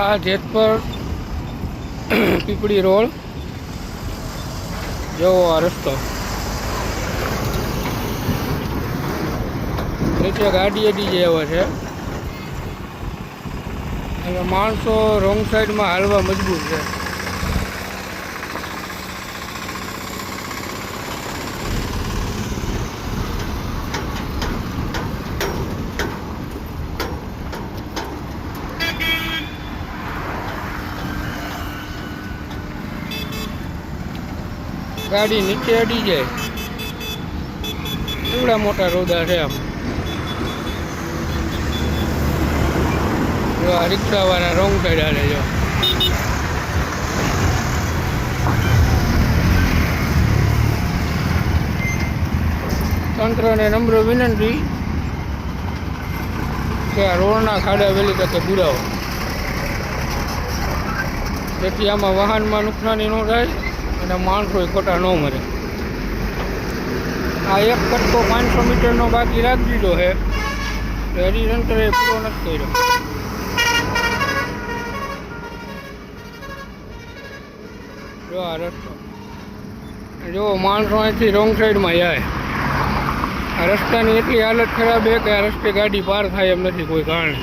આ જેતપર પીપળી રોડ જેવો આ રસ્તો નીચે ગાડી અડી જેવા છે અને માણસો રોંગ સાઈડમાં હાલવા મજબૂર છે. ગાડી નીચે અડી જાય એવડા મોટા રોદા છે. આમ જો આ રિક્ષાવાળા રોંગ સાઈડ હાલે જો. તંત્રને નમ્ર વિનંતી કે આ રોડના ખાડા વહેલી તકે પુરાવો, જેથી આમાં વાહનમાં નુકસાની ન થાય અને માણસો ખોટા ન મરે. આ એક કટકો 500 મીટરનો બાકી રાખી દીધો છે, હજી તંત્રએ પૂરો નથી કર્યો. જો આ રસ્તો જો માણસો અહીંથી રોંગ સાઈડમાં જાય. આ રસ્તાની એટલી હાલત ખરાબ છે કે આ રસ્તે ગાડી પાર થાય એમ નથી કોઈ કારણે.